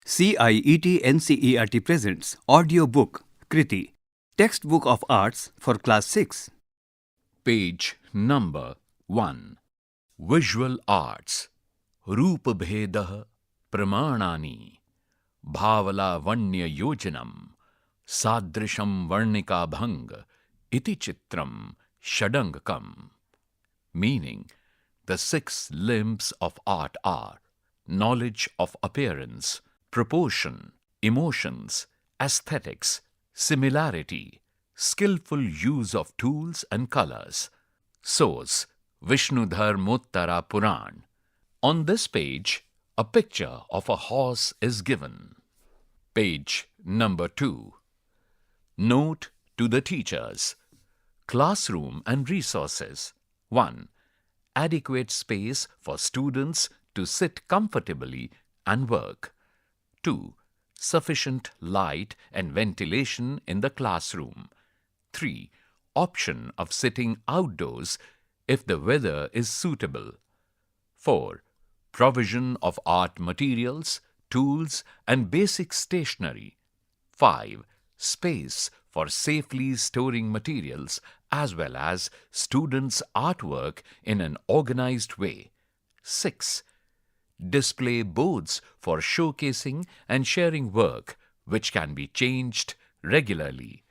CIET NCERT presents audio book Kriti, textbook of arts for class 6. Page number 1. Visual Arts. Roopabhedah Pramanani. Bhavala Yojanam. Sadrisham Varnika Bhang. Iti Chitram Shadangakam. Meaning, the 6 limbs of art are knowledge of appearance, proportion, emotions, aesthetics, similarity, skillful use of tools and colors. Source: Vishnudharmottara Puran. On this page, a picture of a horse is given. Page number 2. Note to the teachers. Classroom and resources. 1. Adequate space for students to sit comfortably and work. 2. Sufficient light and ventilation in the classroom. 3. Option of sitting outdoors if the weather is suitable. 4. Provision of art materials, tools and basic stationery. 5. Space for safely storing materials as well as students' artwork in an organized way. 6. Display boards for showcasing and sharing work, which can be changed regularly.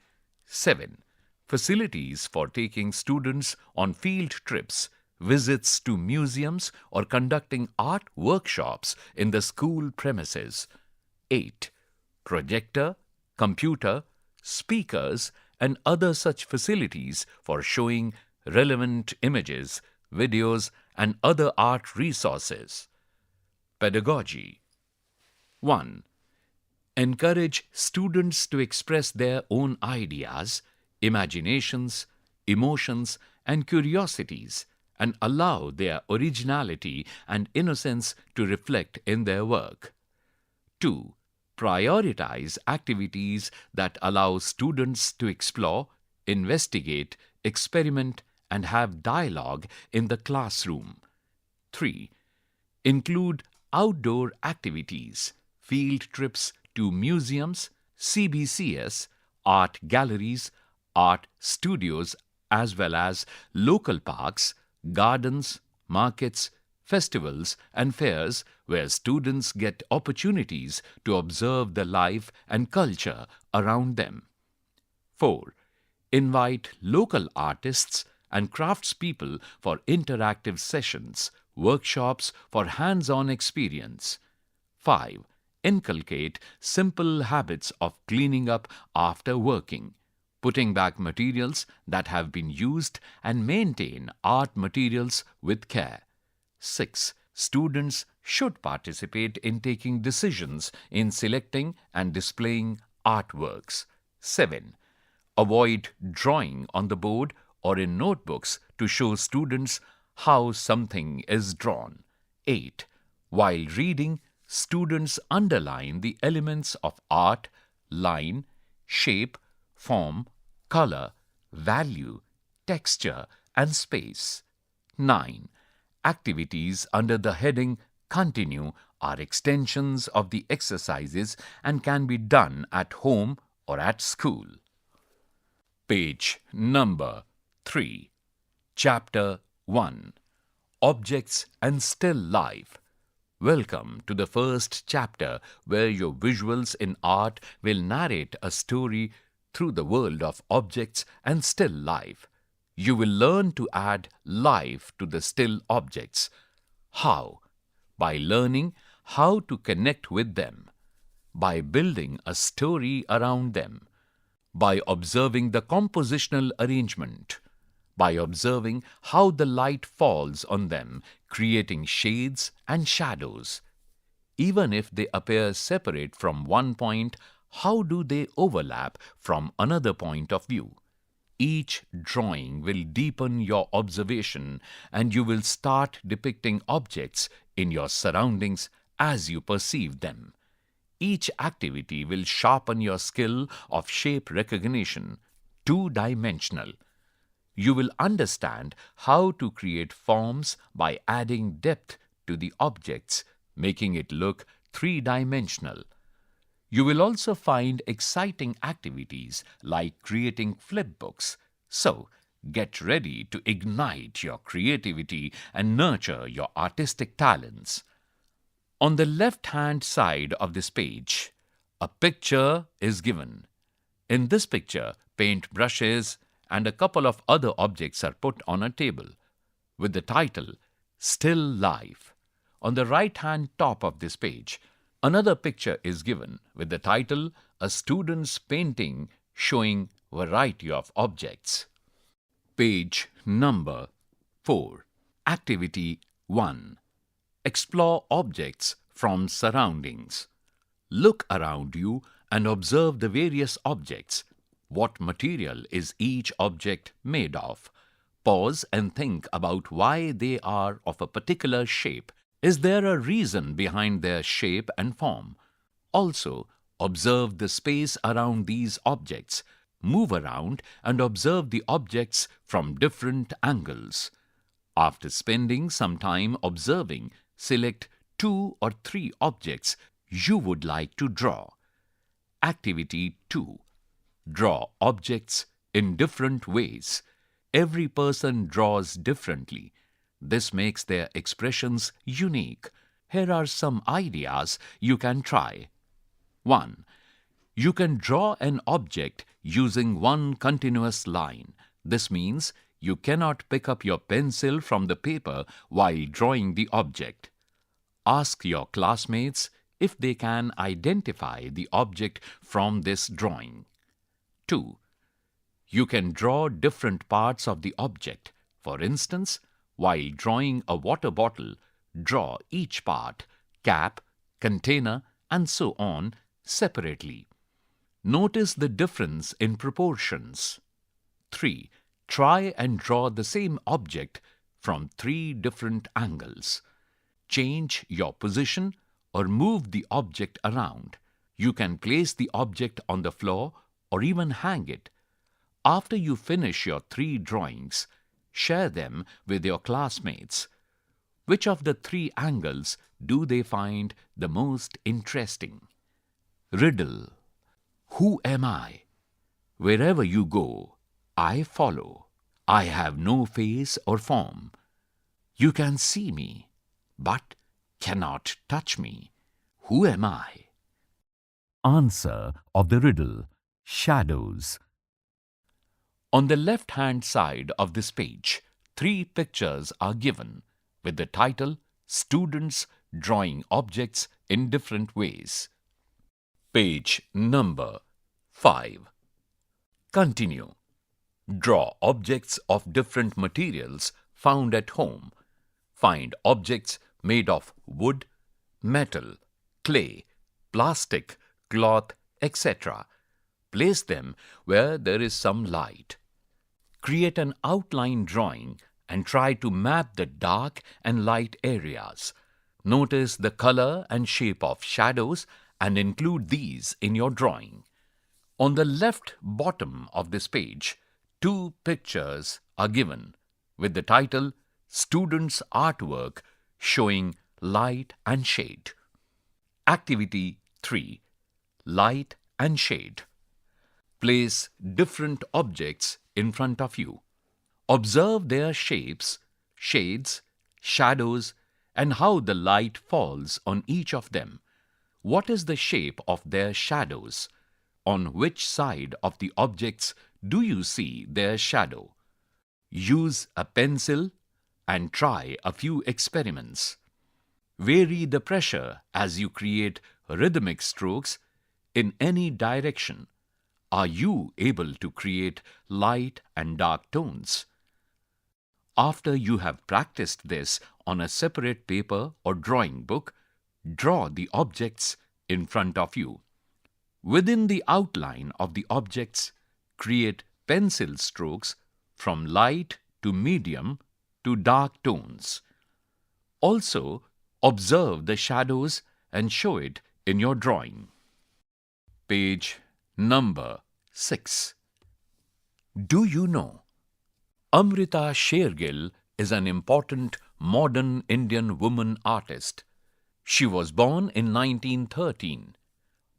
7. Facilities for taking students on field trips, visits to museums or conducting art workshops in the school premises. 8. Projector, computer, speakers and other such facilities for showing relevant images, videos and other art resources. Pedagogy. 1. Encourage students to express their own ideas, imaginations, emotions and curiosities and allow their originality and innocence to reflect in their work. 2. Prioritize activities that allow students to explore, investigate, experiment and have dialogue in the classroom. 3. Include outdoor activities, field trips to museums, CBCS, art galleries, art studios, as well as local parks, gardens, markets, festivals and fairs where students get opportunities to observe the life and culture around them. 4. Invite local artists and craftspeople for interactive sessions, workshops for hands-on experience. 5. Inculcate simple habits of cleaning up after working, putting back materials that have been used and maintain art materials with care. 6. Students should participate in taking decisions in selecting and displaying artworks. 7. Avoid drawing on the board or in notebooks to show students how something is drawn. 8. While reading, students underline the elements of art, line, shape, form, color, value, texture, and space. 9. Activities under the heading Continue are extensions of the exercises and can be done at home or at school. Page number 3. Chapter 1. Objects and Still Life. Welcome to the first chapter where your visuals in art will narrate a story through the world of objects and still life. You will learn to add life to the still objects. How? By learning how to connect with them, by building a story around them, by observing the compositional arrangement, by observing how the light falls on them, creating shades and shadows. Even if they appear separate from one point, how do they overlap from another point of view? Each drawing will deepen your observation and you will start depicting objects in your surroundings as you perceive them. Each activity will sharpen your skill of shape recognition, two-dimensional. You will understand how to create forms by adding depth to the objects, making it look three-dimensional. You will also find exciting activities like creating flipbooks. So, get ready to ignite your creativity and nurture your artistic talents. On the left-hand side of this page, a picture is given. In this picture, paint brushes and a couple of other objects are put on a table with the title Still Life. On the right-hand top of this page, another picture is given with the title A Student's Painting showing variety of objects. Page number 4. Activity 1. Explore objects from surroundings. Look around you and observe the various objects. What material is each object made of? Pause and think about why they are of a particular shape. Is there a reason behind their shape and form? Also, observe the space around these objects. Move around and observe the objects from different angles. After spending some time observing, select 2 or 3 objects you would like to draw. Activity 2. Draw objects in different ways. Every person draws differently. This makes their expressions unique. Here are some ideas you can try. 1. You can draw an object using one continuous line. This means you cannot pick up your pencil from the paper while drawing the object. Ask your classmates if they can identify the object from this drawing. 2. You can draw different parts of the object. For instance, while drawing a water bottle, draw each part, cap, container, and so on, separately. Notice the difference in proportions. 3. Try and draw the same object from 3 different angles. Change your position or move the object around. You can place the object on the floor or even hang it. After you finish your 3 drawings, share them with your classmates. Which of the 3 angles do they find the most interesting? Riddle. Who am I? Wherever you go, I follow. I have no face or form. You can see me, but cannot touch me. Who am I? Answer of the riddle: shadows. On the left-hand side of this page, 3 pictures are given with the title Students Drawing Objects in Different Ways. Page number 5. Continue. Draw objects of different materials found at home. Find objects made of wood, metal, clay, plastic, cloth, etc. Place them where there is some light. Create an outline drawing and try to map the dark and light areas. Notice the color and shape of shadows and include these in your drawing. On the left bottom of this page, 2 pictures are given with the title Students' Artwork showing light and shade. Activity 3. Light and shade. Place different objects in front of you. Observe their shapes, shades, shadows, and how the light falls on each of them. What is the shape of their shadows? On which side of the objects do you see their shadow? Use a pencil and try a few experiments. Vary the pressure as you create rhythmic strokes in any direction. Are you able to create light and dark tones? After you have practiced this on a separate paper or drawing book, draw the objects in front of you. Within the outline of the objects, create pencil strokes from light to medium to dark tones. Also, observe the shadows and show it in your drawing. Page number 6. Do you know? Amrita Shergill is an important modern Indian woman artist. She was born in 1913.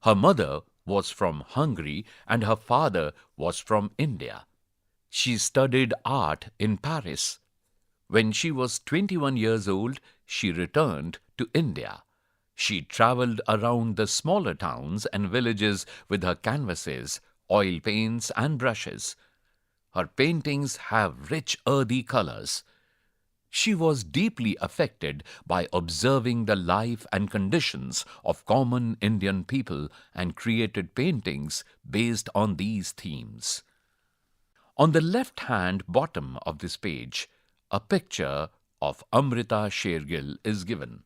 Her mother was from Hungary and her father was from India. She studied art in Paris. When she was 21 years old, she returned to India. She traveled around the smaller towns and villages with her canvases, oil paints, and brushes. Her paintings have rich earthy colors. She was deeply affected by observing the life and conditions of common Indian people and created paintings based on these themes. On the left-hand bottom of this page, a picture of Amrita Shergill is given.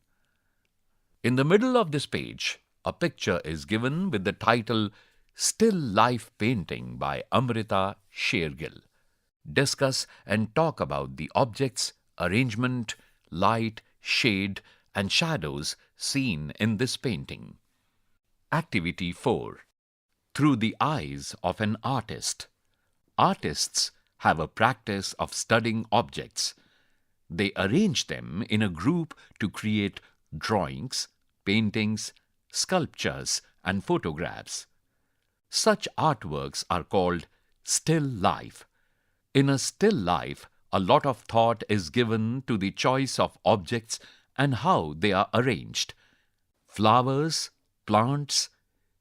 In the middle of this page, a picture is given with the title Still Life Painting by Amrita Shergill. Discuss and talk about the objects, arrangement, light, shade, and shadows seen in this painting. Activity 4. Through the eyes of an artist. Artists have a practice of studying objects. They arrange them in a group to create drawings, paintings, sculptures, and photographs. Such artworks are called still life. In a still life, a lot of thought is given to the choice of objects and how they are arranged. Flowers, plants,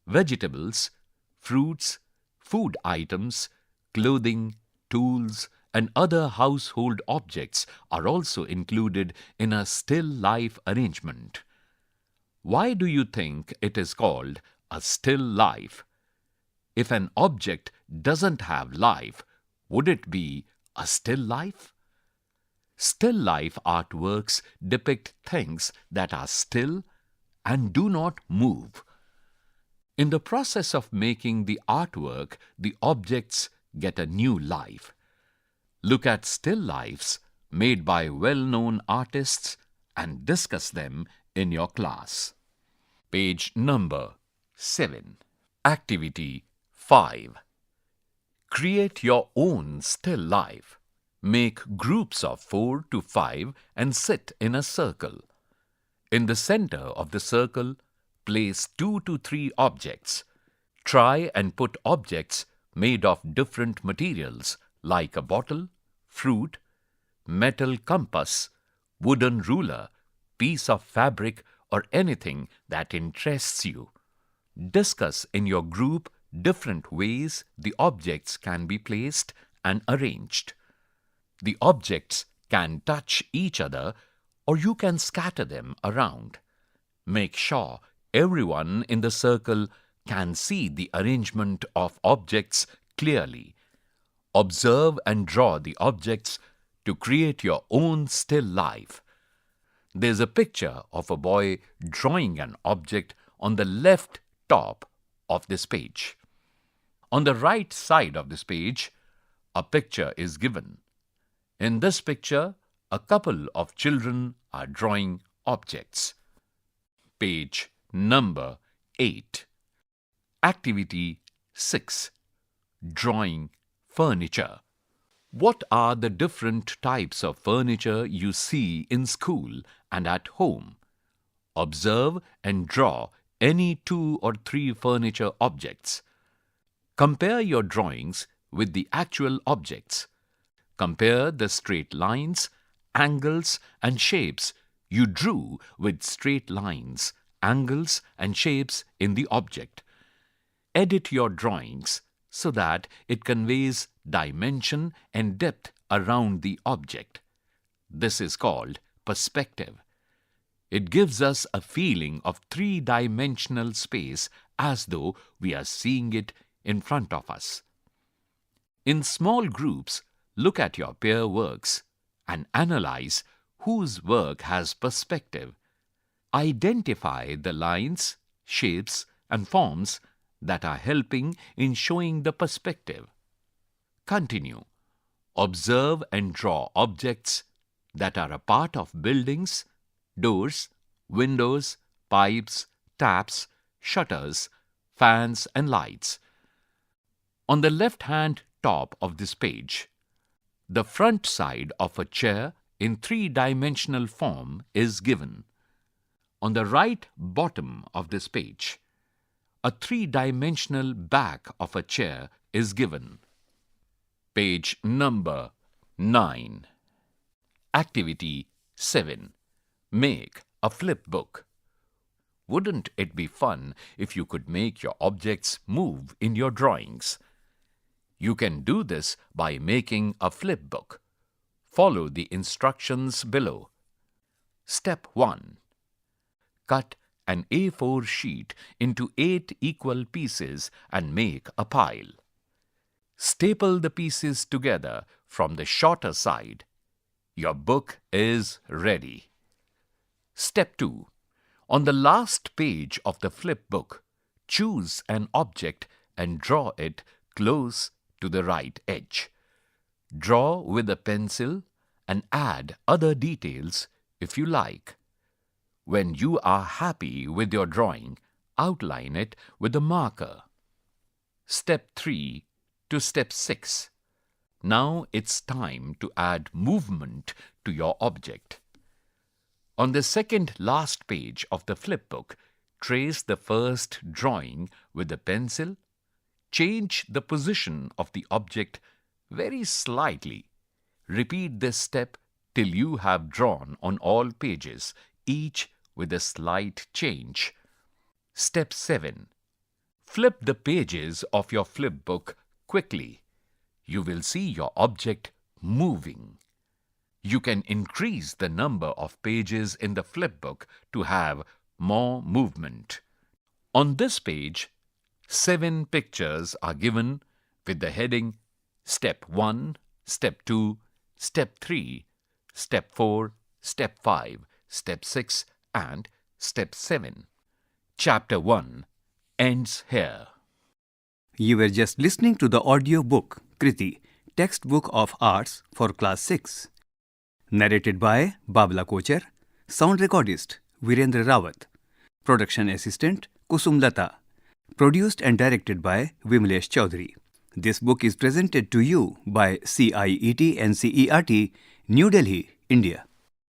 vegetables, fruits, food items, clothing, tools, and other household objects are also included in a still life arrangement. Why do you think it is called a still life? If an object doesn't have life, would it be a still life? Still life artworks depict things that are still and do not move. In the process of making the artwork, the objects get a new life. Look at still lifes made by well-known artists and discuss them in your class. Page number 7. Activity 5. Create your own still life. Make groups of 4 to 5 and sit in a circle. In the center of the circle, place 2 to 3 objects. Try and put objects made of different materials like a bottle, fruit, metal compass, wooden ruler, piece of fabric, or anything that interests you. Discuss in your group different ways the objects can be placed and arranged. The objects can touch each other or you can scatter them around. Make sure everyone in the circle can see the arrangement of objects clearly. Observe and draw the objects to create your own still life. There's a picture of a boy drawing an object on the left top of this page. On the right side of this page, a picture is given. In this picture, a couple of children are drawing objects. Page number 8. Activity 6. Drawing furniture. What are the different types of furniture you see in school and at home? Observe and draw any 2 or 3 furniture objects. Compare your drawings with the actual objects. Compare the straight lines, angles, and shapes you drew with straight lines, angles, and shapes in the object. Edit your drawings so that it conveys dimension and depth around the object. This is called perspective. It gives us a feeling of 3-dimensional space as though we are seeing it in front of us. In small groups, look at your peer works and analyze whose work has perspective. Identify the lines, shapes, and forms that are helping in showing the perspective. Continue. Observe and draw objects that are a part of buildings, doors, windows, pipes, taps, shutters, fans, and lights. On the left-hand top of this page, the front side of a chair in 3-dimensional form is given. On the right bottom of this page, A three-dimensional back of a chair is given. Page number 9. Activity 7. Make a flip book. Wouldn't it be fun if you could make your objects move in your drawings? You can do this by making a flip book. Follow the instructions below. Step 1. Cut an A4 sheet into 8 equal pieces and make a pile. Staple the pieces together from the shorter side. Your book is ready. Step 2. On the last page of the flip book, choose an object and draw it close to the right edge. Draw with a pencil and add other details if you like. When you are happy with your drawing, outline it with a marker. Step 3 to Step 6. Now it's time to add movement to your object. On the second last page of the flip book, trace the first drawing with a pencil. Change the position of the object very slightly. Repeat this step till you have drawn on all pages, each with a slight change. Step 7. Flip the pages of your flip book quickly. You will see your object moving. You can increase the number of pages in the flip book to have more movement. On this page, 7 pictures are given with the heading Step 1, Step 2, Step 3, Step 4, Step 5, Step 6 and Step 7. Chapter 1 ends here. You were just listening to the audio book Kriti, Textbook of Arts for Class 6. Narrated by Babla Kocher. Sound recordist Virendra Rawat. Production assistant Kusum Lata. Produced and directed by Vimlesh Chaudhary. This book is presented to you by CIET NCERT, New Delhi, India.